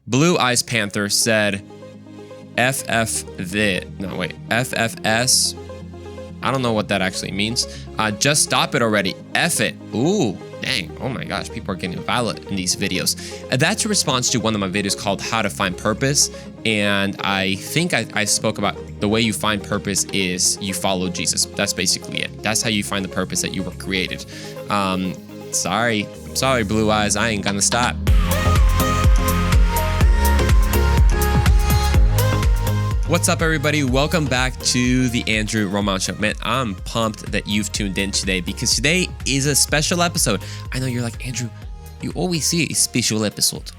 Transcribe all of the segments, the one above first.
Blue Eyes Panther said FFS. I don't know what that actually means. Just stop it already. F it. Ooh, dang. Oh my gosh, people are getting violent in these videos. That's a response to one of my videos called How to Find Purpose. And I think I spoke about the way you find purpose is you follow Jesus. That's basically it. That's how you find the purpose that you were created. Sorry, Blue Eyes. I ain't gonna stop. What's up, everybody? Welcome back to the Andrew Roman Show. Man, I'm pumped that you've tuned in today because today is a special episode. I know you're like, Andrew, you always see a special episode.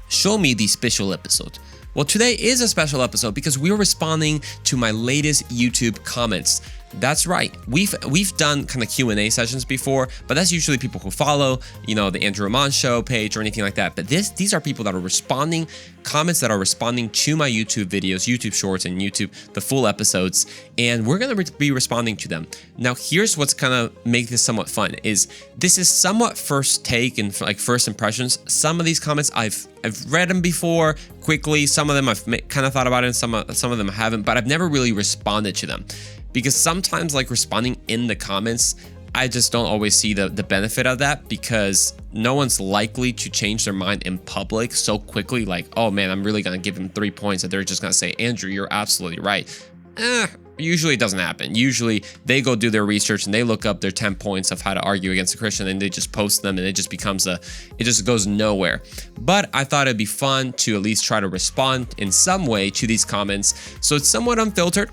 Show me the special episode. Well, today is a special episode because we're responding to my latest YouTube comments. That's right. We've done kind of Q&A sessions before, but that's usually people who follow, the Andrew Roman Show page or anything like that. But these are people that are responding, comments that are responding to my YouTube videos, YouTube Shorts, and YouTube, the full episodes, and we're going to be responding to them. Now, here's what's kind of make this somewhat fun is this is somewhat first take and like first impressions. Some of these comments I've read them before quickly. Some of them I've kind of thought about it, and some of them I haven't, but I've never really responded to them. Because sometimes like responding in the comments, I just don't always see the benefit of that because no one's likely to change their mind in public so quickly. Like, oh man, I'm really going to give them 3 points that they're just going to say, Andrew, you're absolutely right. Usually it doesn't happen. Usually they go do their research and they look up their 10 points of how to argue against a Christian and they just post them and it just becomes it just goes nowhere. But I thought it'd be fun to at least try to respond in some way to these comments. So it's somewhat unfiltered,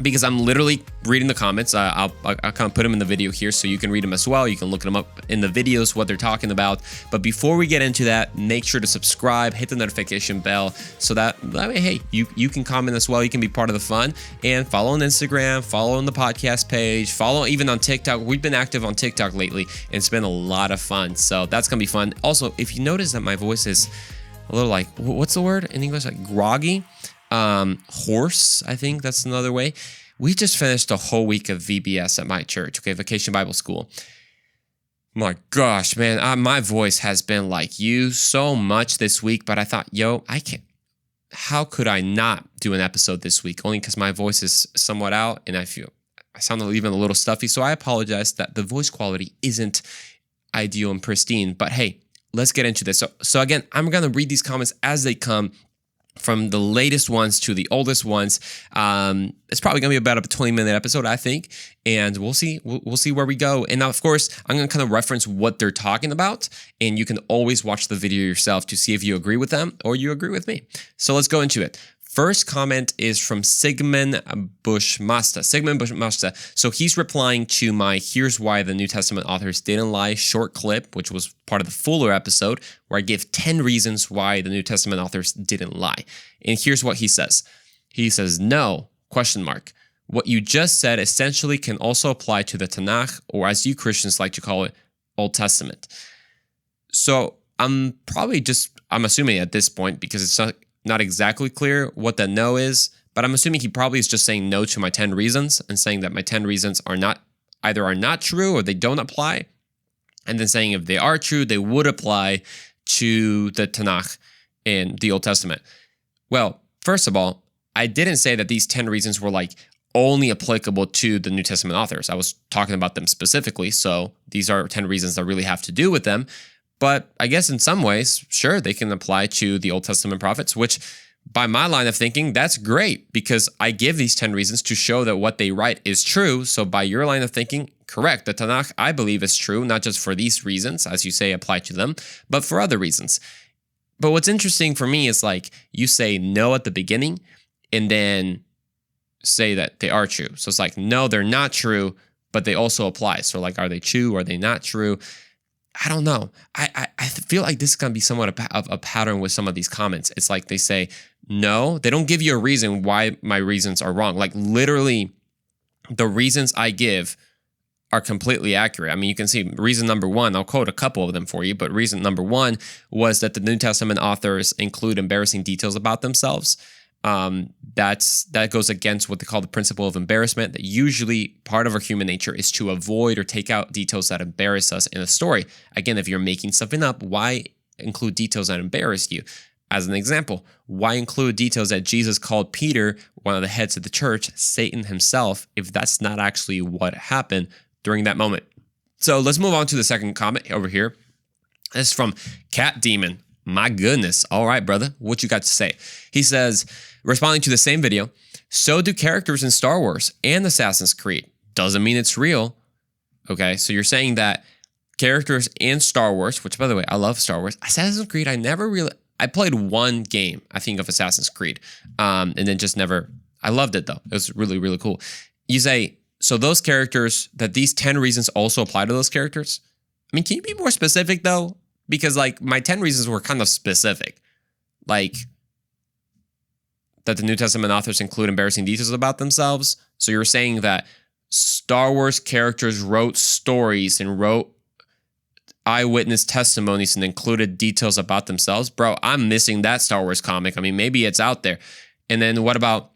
because I'm literally reading the comments. I'll kind of put them in the video here so you can read them as well. You can look them up in the videos, what they're talking about. But before we get into that, make sure to subscribe, hit the notification bell so that way, hey, you can comment as well. You can be part of the fun. And follow on Instagram, follow on the podcast page, follow even on TikTok. We've been active on TikTok lately, and it's been a lot of fun. So that's going to be fun. Also, if you notice that my voice is a little like, what's the word in English? Like groggy? Hoarse, I think that's another way. We just finished a whole week of VBS at my church, Vacation Bible School. My gosh, man, my voice has been like you so much this week, but I thought, how could I not do an episode this week? Only because my voice is somewhat out and I sound even a little stuffy, so I apologize that the voice quality isn't ideal and pristine, but hey, let's get into this. So again, I'm going to read these comments as they come, from the latest ones to the oldest ones. It's probably going to be about a 20-minute episode, I think, and we'll see where we go. And now, of course, I'm going to kind of reference what they're talking about, and you can always watch the video yourself to see if you agree with them or you agree with me. So let's go into it. First comment is from Sigmund Bushmasta. So he's replying to my Here's Why the New Testament Authors Didn't Lie short clip, which was part of the fuller episode, where I give 10 reasons why the New Testament authors didn't lie. And here's what he says. He says, no, ? What you just said essentially can also apply to the Tanakh, or as you Christians like to call it, Old Testament. So I'm assuming at this point, because it's not exactly clear what the no is, but I'm assuming he probably is just saying no to my 10 reasons and saying that my 10 reasons are not true or they don't apply. And then saying if they are true, they would apply to the Tanakh and the Old Testament. Well, first of all, I didn't say that these 10 reasons were like only applicable to the New Testament authors. I was talking about them specifically. So these are 10 reasons that really have to do with them. But I guess in some ways, sure, they can apply to the Old Testament prophets, which by my line of thinking, that's great because I give these 10 reasons to show that what they write is true. So by your line of thinking, correct. The Tanakh, I believe, is true, not just for these reasons, as you say, apply to them, but for other reasons. But what's interesting for me is like you say no at the beginning and then say that they are true. So it's like, no, they're not true, but they also apply. So like, are they true? Are they not true? I don't know. I feel like this is going to be somewhat of a pattern with some of these comments. It's like they say, no, they don't give you a reason why my reasons are wrong. Like literally the reasons I give are completely accurate. I mean, you can see reason number one, I'll quote a couple of them for you, but reason number one was that the New Testament authors include embarrassing details about themselves. That goes against what they call the principle of embarrassment, that usually part of our human nature is to avoid or take out details that embarrass us in a story. Again, if you're making something up, why include details that embarrass you? As an example, why include details that Jesus called Peter, one of the heads of the church, Satan himself, if that's not actually what happened during that moment? So let's move on to the second comment over here. This is from Cat Demon. My goodness. All right, brother. What you got to say? He says, responding to the same video, so do characters in Star Wars and Assassin's Creed. Doesn't mean it's real. Okay, so you're saying that characters in Star Wars, which by the way, I love Star Wars. Assassin's Creed, I played one game, I think, of Assassin's Creed, and then just never, I loved it though. It was really, really cool. You say, so those characters, that these 10 reasons also apply to those characters? I mean, can you be more specific though? Because like my 10 reasons were kind of specific. Like that the New Testament authors include embarrassing details about themselves. So you're saying that Star Wars characters wrote stories and wrote eyewitness testimonies and included details about themselves. Bro, I'm missing that Star Wars comic. I mean, maybe it's out there. And then what about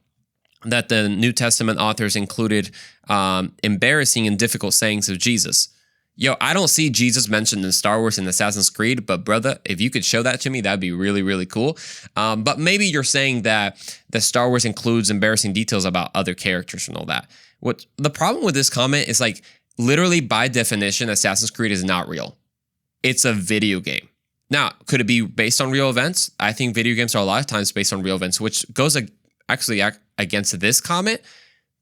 that the New Testament authors included embarrassing and difficult sayings of Jesus? Yo, I don't see Jesus mentioned in Star Wars and Assassin's Creed, but brother, if you could show that to me, that'd be really, really cool. But maybe you're saying that the Star Wars includes embarrassing details about other characters and all that. What the problem with this comment is, like, literally by definition, Assassin's Creed is not real. It's a video game. Now, could it be based on real events? I think video games are a lot of times based on real events, which goes actually against this comment,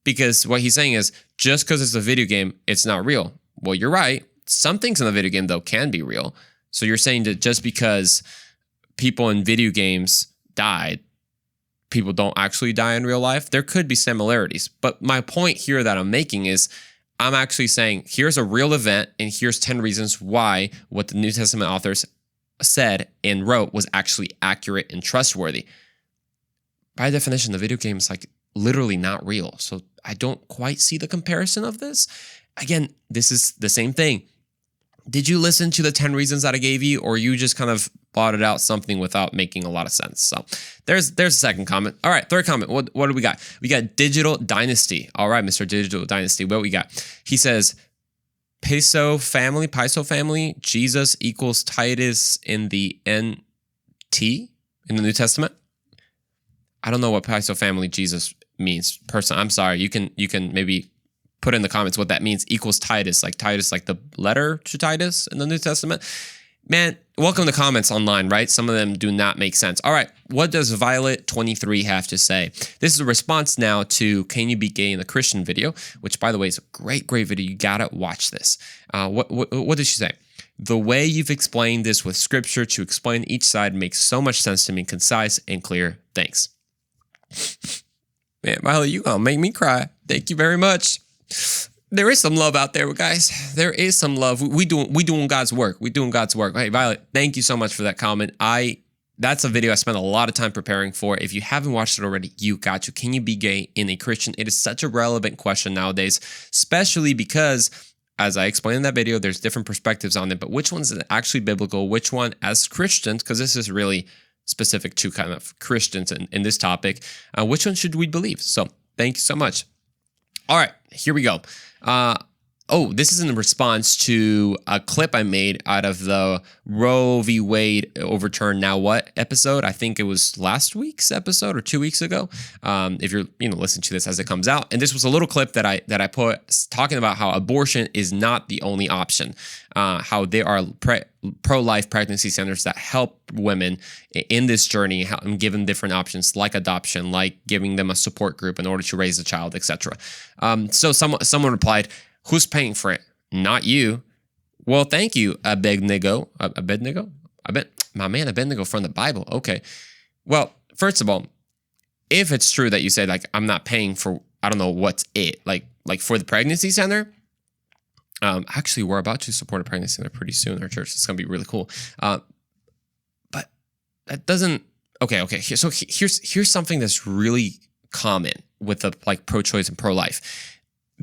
because what he's saying is just because it's a video game, it's not real. Well, you're right. Some things in the video game, though, can be real. So you're saying that just because people in video games died, people don't actually die in real life? There could be similarities. But my point here that I'm making is I'm actually saying here's a real event and here's 10 reasons why what the New Testament authors said and wrote was actually accurate and trustworthy. By definition, the video game is like literally not real. So I don't quite see the comparison of this. Again, this is the same thing. Did you listen to the 10 reasons that I gave you, or you just kind of blotted out something without making a lot of sense? So there's a second comment. All right, third comment. What do we got? We got Digital Dynasty. All right, Mr. Digital Dynasty. What we got? He says, Paiso family, Jesus equals Titus in the NT, in the New Testament. I don't know what Paiso family Jesus means. I'm sorry. You can maybe put in the comments what that means. Equals Titus, like the letter to Titus in the New Testament. Man, welcome to comments online, right? Some of them do not make sense. All right, what does Violet23 have to say? This is a response now to Can You Be Gay in the Christian video, which, by the way, is a great video. You gotta watch this. What did she say? The way you've explained this with scripture to explain each side makes so much sense to me, concise and clear. Thanks. Man, Violet, you gonna make me cry. Thank you very much. There is some love out there, guys. There is some love. We doing God's work. We doing God's work. Hey, Violet, thank you so much for that comment. That's a video I spent a lot of time preparing for. If you haven't watched it already, you got to. Can you be gay in a Christian? It is such a relevant question nowadays, especially because, as I explained in that video, there's different perspectives on it. But which one's actually biblical? Which one, as Christians, because this is really specific to kind of Christians in this topic, which one should we believe? So thank you so much. All right, here we go. This is in response to a clip I made out of the Roe v. Wade overturn now what episode. I think it was last week's episode or 2 weeks ago. If you're listening to this as it comes out, and this was a little clip that I put talking about how abortion is not the only option. How there are pro-life pregnancy centers that help women in this journey and give them different options like adoption, like giving them a support group in order to raise a child, etc. So someone replied, "Who's paying for it? Not you." Well, thank you, Abednego. My man Abednego from the Bible. Okay. Well, first of all, if it's true that you said, like, I'm not paying for, I don't know what's it, like for the pregnancy center. Actually, we're about to support a pregnancy center pretty soon in our church. It's going to be really cool. But that doesn't, okay. So here's something that's really common with the pro-choice and pro-life.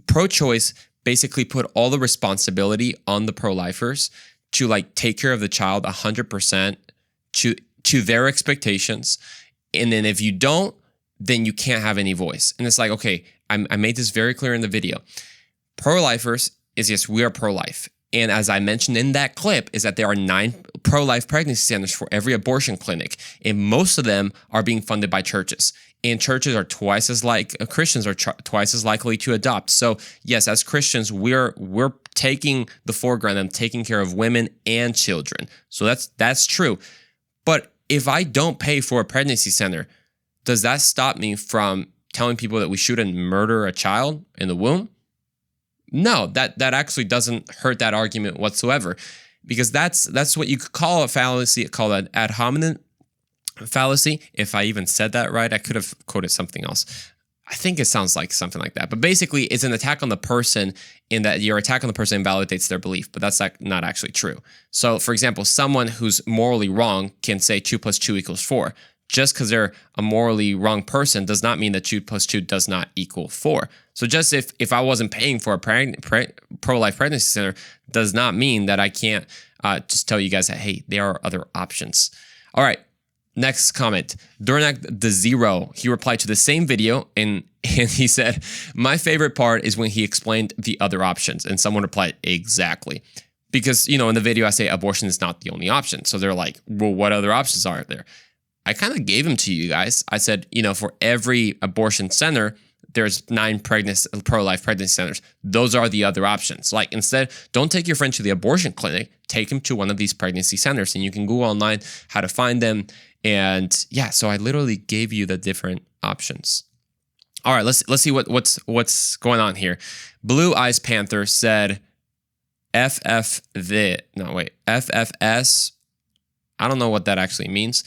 Pro-choice basically put all the responsibility on the pro-lifers to take care of the child 100% to their expectations. And then if you don't, then you can't have any voice. And it's like, okay, I made this very clear in the video. Pro-lifers is, yes, we are pro-life. And as I mentioned in that clip, is that there are 9 pro-life pregnancy centers for every abortion clinic, and most of them are being funded by churches. And churches are twice as Christians are twice as likely to adopt. So yes, as Christians, we're taking the foreground and taking care of women and children. So that's true. But if I don't pay for a pregnancy center, does that stop me from telling people that we shouldn't murder a child in the womb? No, that actually doesn't hurt that argument whatsoever, because that's what you could call a fallacy, call an ad hominem fallacy. If I even said that right, I could have quoted something else. I think it sounds like something like that. But basically, it's an attack on the person, in that your attack on the person invalidates their belief, but that's not actually true. So, for example, someone who's morally wrong can say 2 + 2 = 4. Just because they're a morally wrong person does not mean that 2 + 2 does not equal 4. So just if I wasn't paying for a pro-life pregnancy center does not mean that I can't just tell you guys that, hey, there are other options. All right. Next comment, Durnak the Zero, he replied to the same video and he said, my favorite part is when he explained the other options. And someone replied, exactly. Because, in the video I say abortion is not the only option. So they're like, well, what other options are there? I kind of gave them to you guys. I said, for every abortion center, there's 9 pro-life pregnancy centers. Those are the other options. Like, instead, don't take your friend to the abortion clinic. Take him to one of these pregnancy centers, and you can Google online how to find them. And yeah, so I literally gave you the different options. All right, let's see what's going on here. Blue Eyes Panther said, FFS. I don't know what that actually means.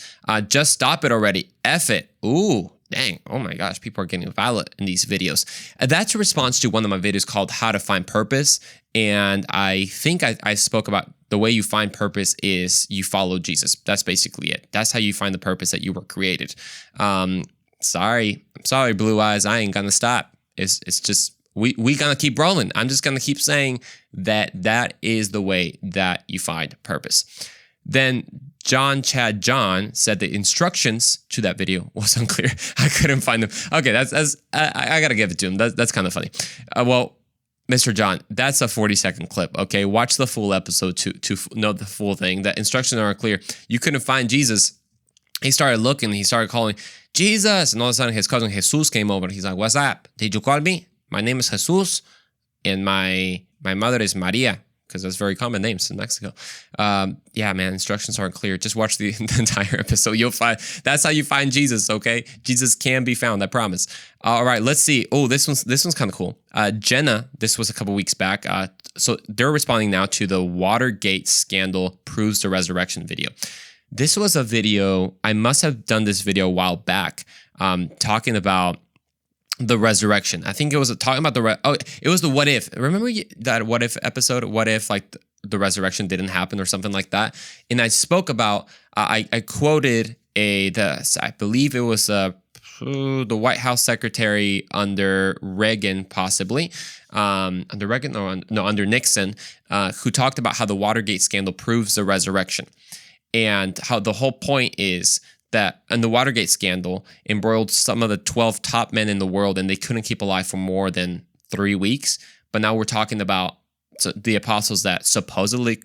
Just stop it already. F it. Ooh, dang. Oh my gosh, people are getting violent in these videos. That's a response to one of my videos called How to Find Purpose. And I think I spoke about the way you find purpose is you follow Jesus. That's basically it. That's how you find the purpose that you were created. I'm sorry, Blue Eyes. I ain't gonna stop. It's just we gonna keep rolling. I'm just gonna keep saying that is the way that you find purpose. Then John said the instructions to that video was unclear. I couldn't find them. Okay, that's I gotta give it to him. That's kind of funny. Well, Mr. John, that's a 40-second clip. Okay, watch the full episode to know the full thing. The instructions aren't clear. You couldn't find Jesus. He started looking. He started calling Jesus, and all of a sudden his cousin Jesus came over. He's like, "What's up? Did you call me? My name is Jesus, and my mother is Maria." Because that's very common names in Mexico. Yeah, man, instructions aren't clear. Just watch the entire episode. You'll find, that's how you find Jesus, okay? Jesus can be found, I promise. All right, let's see. Oh, this one's kind of cool. Jenna, this was a couple weeks back. So they're responding now to the Watergate scandal proves the resurrection video. This was a video, I must have done this video a while back, talking about the resurrection. I think it was talking about it was the what if. Remember that what if episode? What if like the resurrection didn't happen or something like that? And I spoke about, I quoted I believe it was the White House secretary under Reagan, possibly under Reagan under Nixon, who talked about how the Watergate scandal proves the resurrection, and how the whole point is that and the Watergate scandal embroiled some of the 12 top men in the world, and they couldn't keep alive for more than 3 weeks. But now we're talking about the apostles that supposedly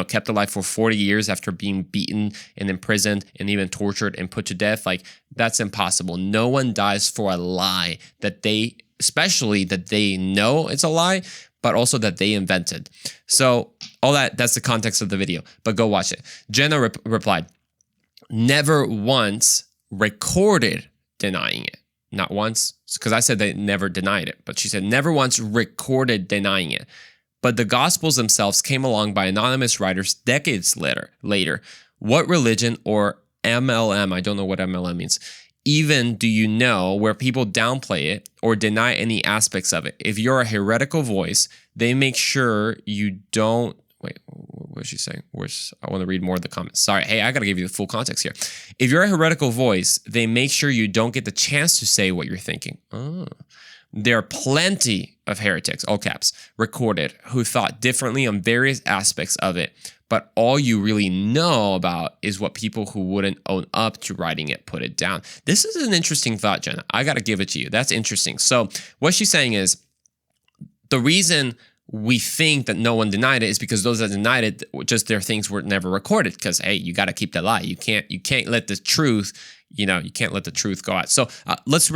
kept alive for 40 years after being beaten and imprisoned and even tortured and put to death. Like, that's impossible. No one dies for a lie especially that they know it's a lie, but also that they invented. So all that's the context of the video, but go watch it. Jenna replied, never once recorded denying it. Not once, because I said they never denied it, but she said never once recorded denying it. But the Gospels themselves came along by anonymous writers decades later. What religion or MLM, I don't know what MLM means, even do you know where people downplay it or deny any aspects of it? If you're a heretical voice, they make sure you don't. Wait, what is she saying? I want to read more of the comments. Sorry. Hey, I got to give you the full context here. If you're a heretical voice, they make sure you don't get the chance to say what you're thinking. Oh. There are plenty of heretics, all caps, recorded who thought differently on various aspects of it, but all you really know about is what people who wouldn't own up to writing it put it down. This is an interesting thought, Jenna. I got to give it to you. That's interesting. So what she's saying is the reason we think that no one denied it is because those that denied it, just their things were never recorded. Because hey, you got to keep the lie. You can't let the truth, you can't let the truth go out. So let's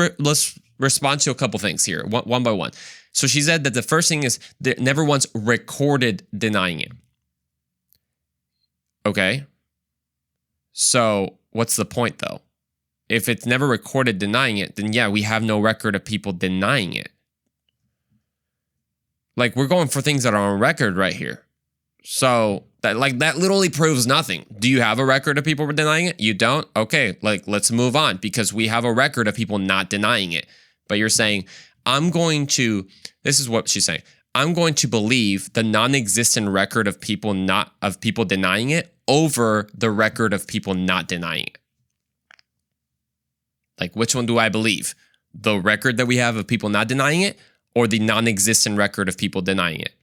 respond to a couple things here, one by one. So she said that the first thing is they never once recorded denying it. Okay. So what's the point though? If it's never recorded denying it, then yeah, we have no record of people denying it. Like, we're going for things that are on record right here. So that literally proves nothing. Do you have a record of people denying it? You don't? Okay, let's move on, because we have a record of people not denying it. But you're saying, this is what she's saying. I'm going to believe the non-existent record of people denying it over the record of people not denying it. Like, which one do I believe? The record that we have of people not denying it, or the non-existent record of people denying it?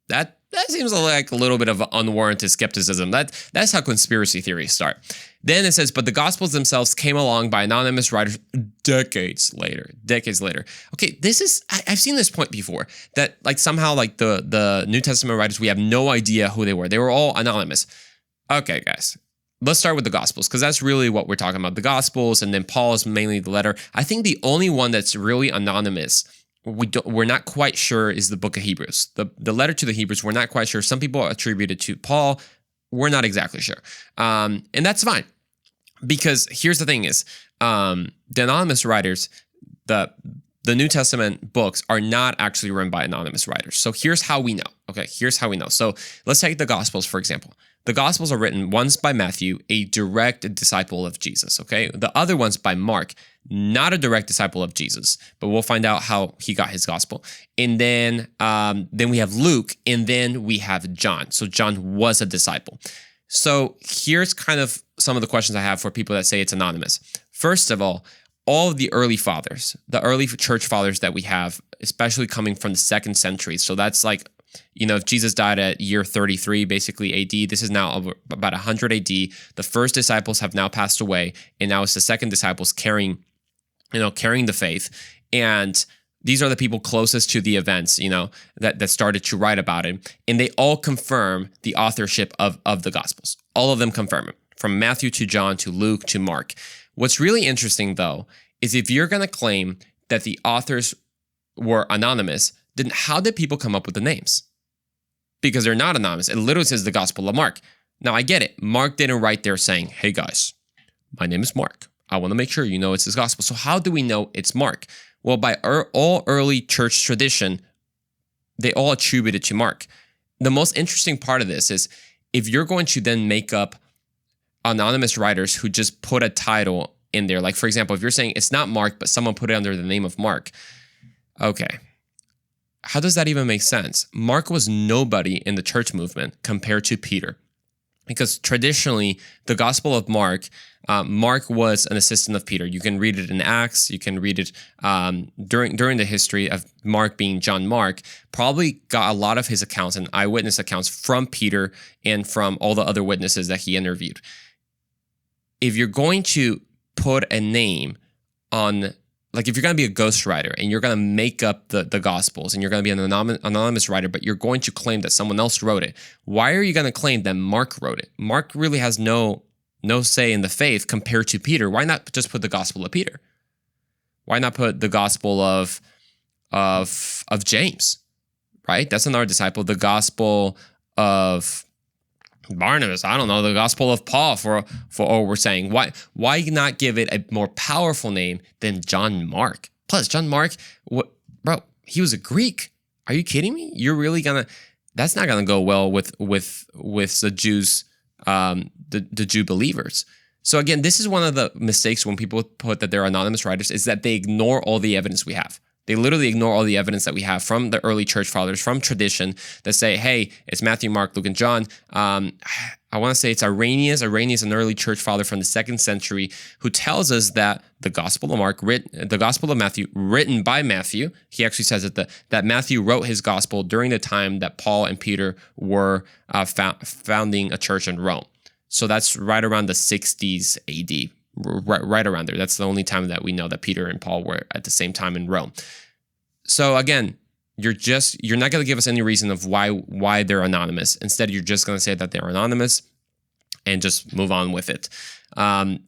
That seems like a little bit of unwarranted skepticism. That's how conspiracy theories start. Then it says, but the Gospels themselves came along by anonymous writers decades later. Okay, I've seen this point before, that somehow the New Testament writers, we have no idea who they were. They were all anonymous. Okay, guys. Let's start with the Gospels, because that's really what we're talking about. The Gospels, and then Paul is mainly the letter. I think the only one that's really anonymous, we're not quite sure, is the book of Hebrews. The letter to the Hebrews, we're not quite sure. Some people attribute it to Paul. We're not exactly sure. And that's fine, because here's the thing is, the anonymous writers, the New Testament books are not actually written by anonymous writers. So here's how we know. Okay, here's how we know. So let's take the Gospels, for example. The Gospels are written once by Matthew, a direct disciple of Jesus, okay? The other one's by Mark, not a direct disciple of Jesus, but we'll find out how he got his gospel. And then we have Luke, and then we have John. So John was a disciple. So here's kind of some of the questions I have for people that say it's anonymous. First of all of the early fathers, the early church fathers that we have, especially coming from the 2nd century, so that's if Jesus died at year 33, basically AD, this is now about 100 AD. The first disciples have now passed away, and now it's the second disciples carrying the faith. And these are the people closest to the events, that started to write about it. And they all confirm the authorship of the Gospels. All of them confirm it, from Matthew to John to Luke to Mark. What's really interesting, though, is if you're going to claim that the authors were anonymous, then how did people come up with the names? Because they're not anonymous. It literally says the Gospel of Mark. Now, I get it. Mark didn't write there saying, hey guys, my name is Mark. I want to make sure you know it's his gospel. So how do we know it's Mark? Well, by all early church tradition, they all attribute it to Mark. The most interesting part of this is, if you're going to then make up anonymous writers who just put a title in there, like for example, if you're saying it's not Mark, but someone put it under the name of Mark, okay. How does that even make sense? Mark was nobody in the church movement compared to Peter, because traditionally, the Gospel of Mark was an assistant of Peter. You can read it in Acts. You can read it during the history of Mark being John Mark. Probably got a lot of his accounts and eyewitness accounts from Peter and from all the other witnesses that he interviewed. If you're going to put a name on, if you're going to be a ghostwriter and you're going to make up the Gospels and you're going to be an anonymous writer, but you're going to claim that someone else wrote it, why are you going to claim that Mark wrote it? Mark really has no say in the faith compared to Peter. Why not just put the Gospel of Peter? Why not put the Gospel of James, right? That's another disciple. The Gospel of Barnabas, I don't know, the Gospel of Paul for all we're saying. Why not give it a more powerful name than John Mark? Plus, John Mark, he was a Greek. Are you kidding me? You're really that's not gonna go well with the Jews, the Jew believers. So again, this is one of the mistakes when people put that they're anonymous writers, is that they ignore all the evidence we have. They literally ignore all the evidence that we have from the early church fathers, from tradition, that say, hey, it's Matthew, Mark, Luke, and John. I want to say it's Irenaeus. Irenaeus, an early church father from the 2nd century, who tells us that the Gospel of Matthew, written by Matthew, he actually says that Matthew wrote his gospel during the time that Paul and Peter were founding a church in Rome. So that's right around the 60s AD. Right around there. That's the only time that we know that Peter and Paul were at the same time in Rome. So again, you're not going to give us any reason of why they're anonymous. Instead, you're just going to say that they're anonymous and just move on with it.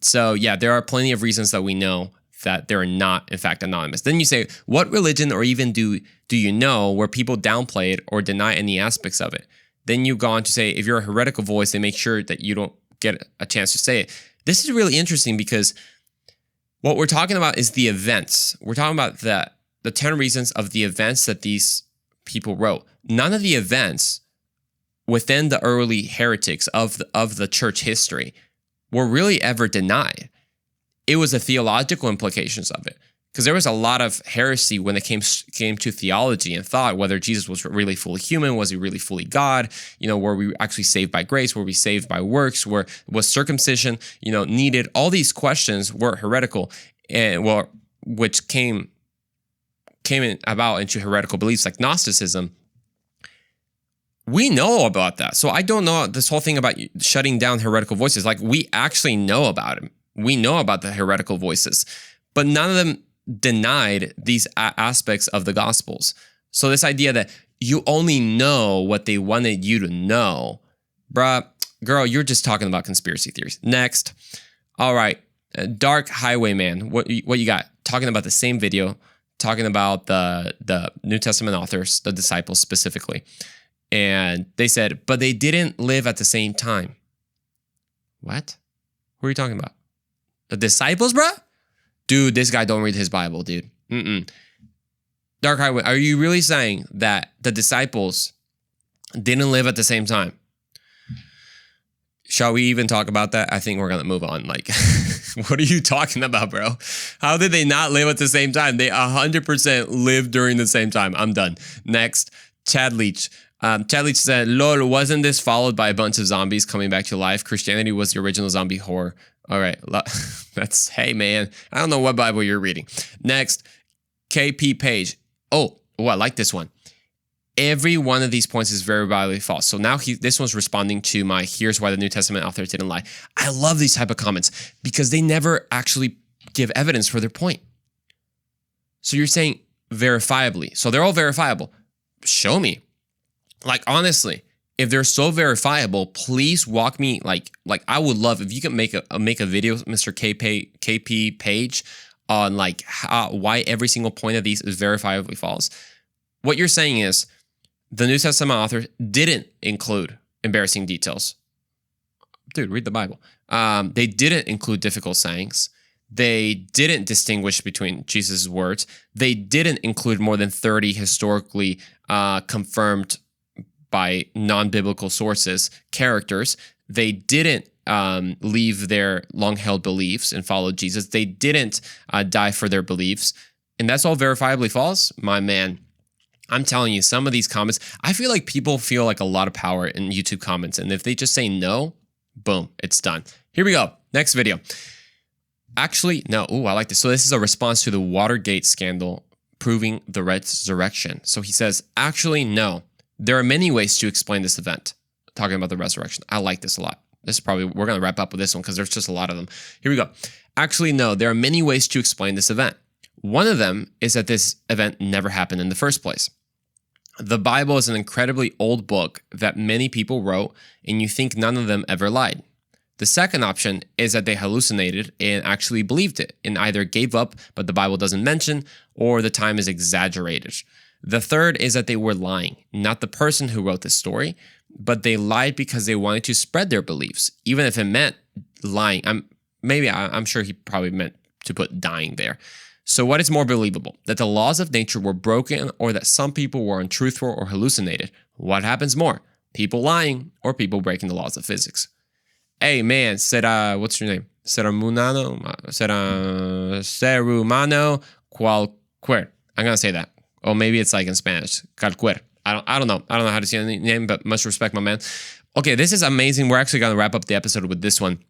So yeah, there are plenty of reasons that we know that they're not, in fact, anonymous. Then you say, what religion or even do you know where people downplay it or deny any aspects of it? Then you go on to say, if you're a heretical voice, they make sure that you don't get a chance to say it. This is really interesting because what we're talking about is the events. We're talking about the 10 reasons of the events that these people wrote. None of the events within the early heretics of the church history were really ever denied. It was the theological implications of it. Because there was a lot of heresy when it came to theology and thought, whether Jesus was really fully human, was he really fully God? Were we actually saved by grace? Were we saved by works? Was circumcision, needed? All these questions were heretical, and which came about into heretical beliefs like Gnosticism. We know about that. So I don't know this whole thing about shutting down heretical voices. Like, we actually know about it. We know about the heretical voices, but none of them denied these aspects of the Gospels. So this idea that you only know what they wanted you to know, bruh, girl, you're just talking about conspiracy theories. Next. All right. Dark Highwayman. What you got? Talking about the same video, talking about the New Testament authors, the disciples specifically. And they said, but they didn't live at the same time. What? Who are you talking about? The disciples, bruh? Dude, this guy don't read his Bible, dude. Dark Highway, are you really saying that the disciples didn't live at the same time? Shall we even talk about that? I think we're going to move on. Like, what are you talking about, bro? How did they not live at the same time? They 100% lived during the same time. I'm done. Next, Chad Leach. Chad Leach said, lol, wasn't this followed by a bunch of zombies coming back to life? Christianity was the original zombie horror. All right, hey man, I don't know what Bible you're reading. Next, KP Page. Oh, I like this one. Every one of these points is very validly false. So now this one's responding to my here's why the New Testament authors didn't lie. I love these type of comments because they never actually give evidence for their point. So you're saying verifiably. So they're all verifiable. Show me. Like, honestly, if they're so verifiable, please walk me, like I would love if you could make a video, Mr. KP Page, on like why every single point of these is verifiably false. What you're saying is the New Testament author didn't include embarrassing details. Dude, read the Bible. They didn't include difficult sayings. They didn't distinguish between Jesus' words. They didn't include more than 30 historically confirmed by non-biblical sources, characters. They didn't leave their long-held beliefs and follow Jesus. They didn't die for their beliefs. And that's all verifiably false? My man, I'm telling you, some of these comments, I feel like people feel like a lot of power in YouTube comments. And if they just say no, boom, it's done. Here we go. Next video. Actually, no. Ooh, I like this. So this is a response to the Watergate scandal proving the resurrection. So he says, actually, no. There are many ways to explain this event. Talking about the resurrection. I like this a lot. This is probably, we're going to wrap up with this one because there's just a lot of them. Here we go. Actually, no, there are many ways to explain this event. One of them is that this event never happened in the first place. The Bible is an incredibly old book that many people wrote, and you think none of them ever lied. The second option is that they hallucinated and actually believed it and either gave up, but the Bible doesn't mention, or the time is exaggerated. The third is that they were lying, not the person who wrote the story, but they lied because they wanted to spread their beliefs, even if it meant lying. I'm sure he probably meant to put dying there. So what is more believable? That the laws of nature were broken or that some people were untruthful or hallucinated? What happens more? People lying or people breaking the laws of physics? Hey man, what's your name? Serumano Cualquier. I'm going to say that. Or maybe it's like in Spanish, Cualquier. I don't know. I don't know how to say the name, but much respect, my man. Okay, this is amazing. We're actually going to wrap up the episode with this one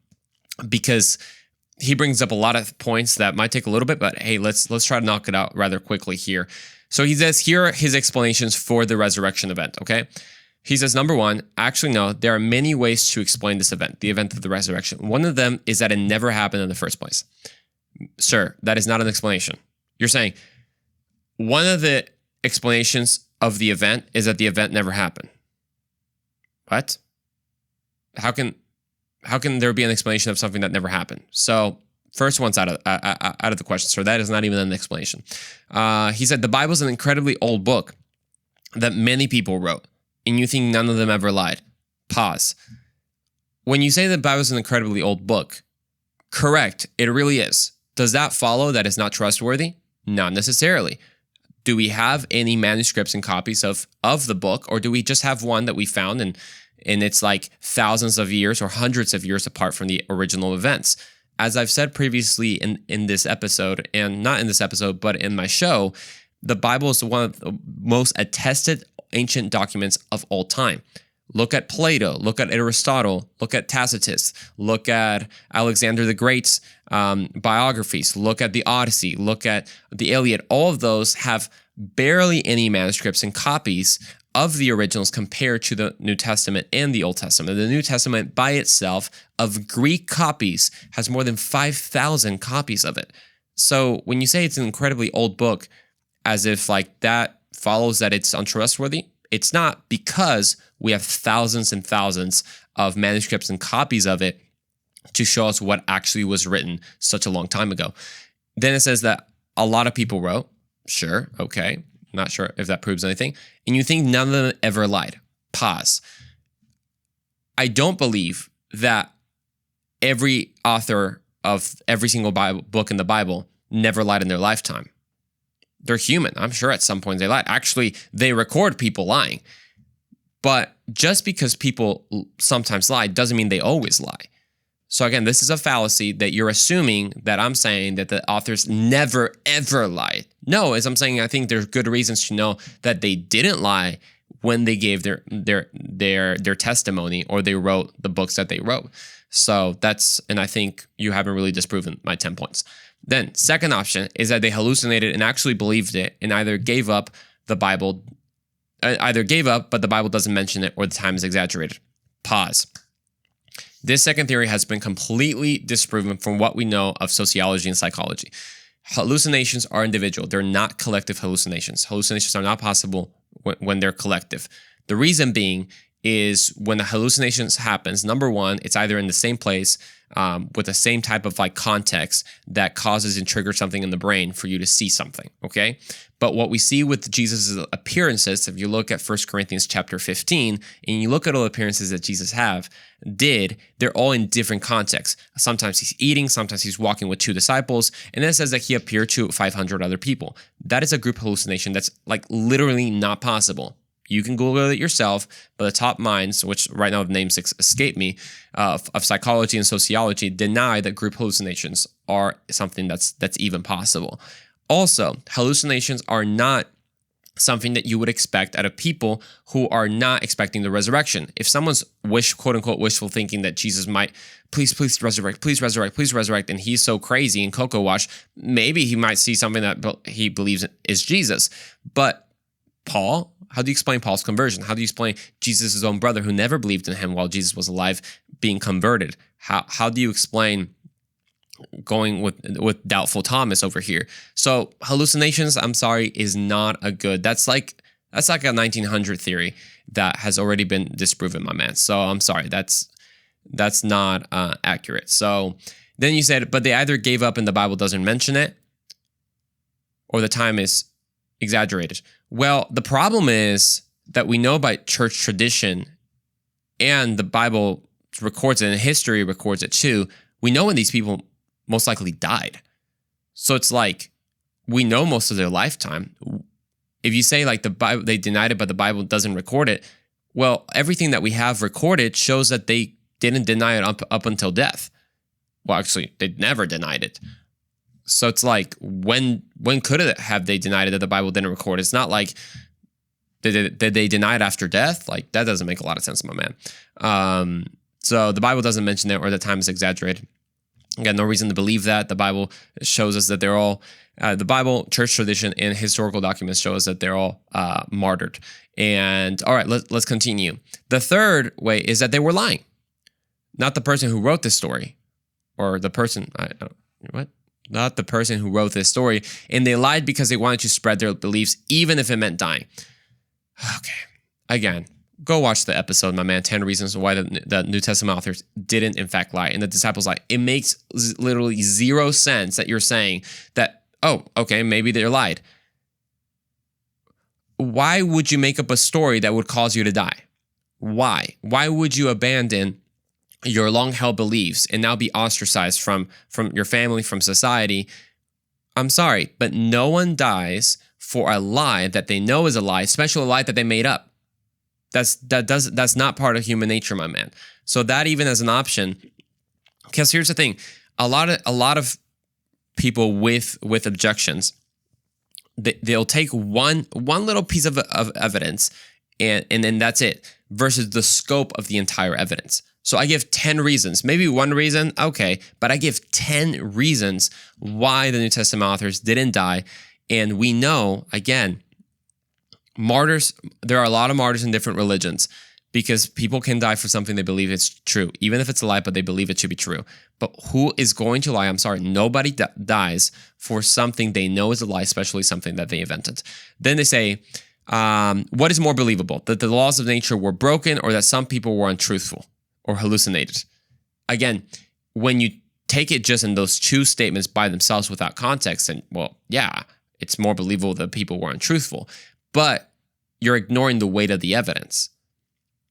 because he brings up a lot of points that might take a little bit, but hey, let's try to knock it out rather quickly here. So he says, here are his explanations for the resurrection event, okay? He says, number one, actually, no, there are many ways to explain this event, the event of the resurrection. One of them is that it never happened in the first place. Sir, that is not an explanation. You're saying one of the explanations of the event is that the event never happened. What? How can there be an explanation of something that never happened? So first one's out of the question. So that is not even an explanation. He said the Bible is an incredibly old book that many people wrote, and you think none of them ever lied. Pause. When you say the Bible is an incredibly old book, correct, it really is. Does that follow that it's not trustworthy? Not necessarily. Do we have any manuscripts and copies of the book, or do we just have one that we found and it's like thousands of years or hundreds of years apart from the original events? As I've said previously in this episode, and not in this episode, but in my show, the Bible is one of the most attested ancient documents of all time. Look at Plato, look at Aristotle, look at Tacitus, look at Alexander the Great's biographies, look at the Odyssey, look at the Iliad. All of those have barely any manuscripts and copies of the originals compared to the New Testament and the Old Testament. The New Testament by itself of Greek copies has more than 5,000 copies of it. So when you say it's an incredibly old book, as if like that follows that it's untrustworthy, it's not, because we have thousands and thousands of manuscripts and copies of it to show us what actually was written such a long time ago. Then it says that a lot of people wrote. Sure, okay. Not sure if that proves anything. And you think none of them ever lied. Pause. I don't believe that every author of every single book in the Bible never lied in their lifetime. They're human. I'm sure at some point they lied. Actually, they record people lying. But just because people sometimes lie doesn't mean they always lie. So again, this is a fallacy that you're assuming that I'm saying that the authors never, ever lied. No, as I'm saying, I think there's good reasons to know that they didn't lie when they gave their testimony or they wrote the books that they wrote. So and I think you haven't really disproven my 10 points. Then second option is that they hallucinated and actually believed it and either gave up, but the Bible doesn't mention it, or the time is exaggerated. Pause. This second theory has been completely disproven from what we know of sociology and psychology. Hallucinations are individual. They're not collective hallucinations. Hallucinations are not possible when they're collective. The reason being is when the hallucinations happens, number one, it's either in the same place with the same type of like context that causes and triggers something in the brain for you to see something, okay? But what we see with Jesus' appearances, if you look at 1 Corinthians chapter 15, and you look at all the appearances that Jesus they're all in different contexts. Sometimes he's eating, sometimes he's walking with 2 disciples, and then it says that he appeared to 500 other people. That is a group hallucination that's like literally not possible. You can Google it yourself, but the top minds, which right now the names escape me, of psychology and sociology, deny that group hallucinations are something that's even possible. Also, hallucinations are not something that you would expect out of people who are not expecting the resurrection. If someone's quote unquote wishful thinking that Jesus might please resurrect, and he's so crazy and cocoa wash, maybe he might see something that he believes is Jesus. But Paul, how do you explain Paul's conversion? How do you explain Jesus' own brother who never believed in him while Jesus was alive being converted? How do you explain going with doubtful Thomas over here? So hallucinations, I'm sorry, is not a good. That's like a 1900 theory that has already been disproven, my man. So I'm sorry, that's not accurate. So then you said, but they either gave up and the Bible doesn't mention it, or the time is exaggerated. Well, the problem is that we know by church tradition, and the Bible records it, and history records it too. We know when these people most likely died. So it's like, we know most of their lifetime. If you say like the Bible, they denied it, but the Bible doesn't record it, well, everything that we have recorded shows that they didn't deny it up until death. Well, actually, they never denied it. So it's like, when could it have they denied it that the Bible didn't record? It's not like, did they deny it after death? Like, that doesn't make a lot of sense, my man. So the Bible doesn't mention it, or the time is exaggerated. Again, no reason to believe that. The Bible shows us that they're all, the Bible, church tradition, and historical documents show us that they're all martyred. And all right, let's continue. The third way is that they were lying. Not the person who wrote this story, or the person, not the person who wrote this story, and they lied because they wanted to spread their beliefs, even if it meant dying. Okay. Again, go watch the episode, my man, 10 reasons why the New Testament authors didn't in fact lie and the disciples lie. It makes literally zero sense that you're saying that, oh, okay, maybe they lied. Why would you make up a story that would cause you to die? Why? Why would you abandon your long-held beliefs and now be ostracized from your family, from society? I'm sorry, but no one dies for a lie that they know is a lie, especially a lie that they made up. That's not part of human nature, my man. So that even as an option, because here's the thing, a lot of people with objections, they'll take one little piece of evidence and then that's it, versus the scope of the entire evidence. So I give 10 reasons, maybe one reason, okay, but I give 10 reasons why the New Testament authors didn't die. And we know, again, martyrs, there are a lot of martyrs in different religions because people can die for something they believe it's true, even if it's a lie, but they believe it should be true. But who is going to lie? I'm sorry, nobody dies for something they know is a lie, especially something that they invented. Then they say, what is more believable, that the laws of nature were broken or that some people were untruthful or hallucinated? Again, when you take it just in those two statements by themselves without context, then, well, yeah, it's more believable that people were untruthful. But you're ignoring the weight of the evidence.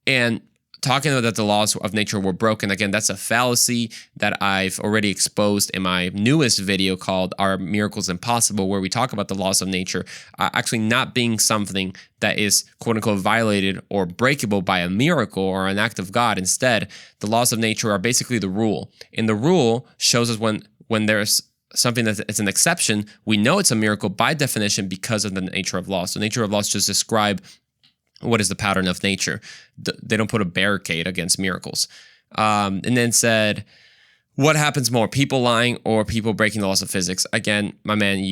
And talking about that the laws of nature were broken, again, that's a fallacy that I've already exposed in my newest video called Are Miracles Impossible, where we talk about the laws of nature actually not being something that is quote-unquote violated or breakable by a miracle or an act of God. Instead, the laws of nature are basically the rule. And the rule shows us when there's something that's an exception, we know it's a miracle by definition because of the nature of law. So nature of laws just describe what is the pattern of nature. They don't put a barricade against miracles. And then said, what happens more, people lying or people breaking the laws of physics? Again, my man,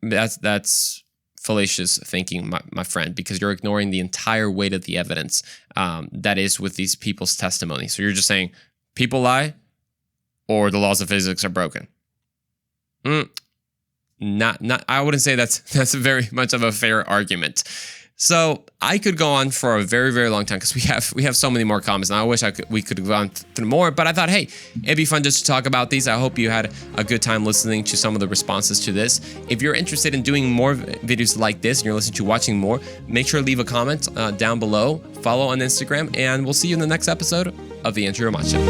that's fallacious thinking, my friend, because you're ignoring the entire weight of the evidence that is with these people's testimony. So you're just saying people lie or the laws of physics are broken. Not. I wouldn't say that's very much of a fair argument. So I could go on for a very, very long time because we have so many more comments, and I wish we could have gone through more. But I thought, hey, it'd be fun just to talk about these. I hope you had a good time listening to some of the responses to this. If you're interested in doing more videos like this and you're listening to watching more, make sure to leave a comment down below. Follow on Instagram, and we'll see you in the next episode of the Andrew Roman Show.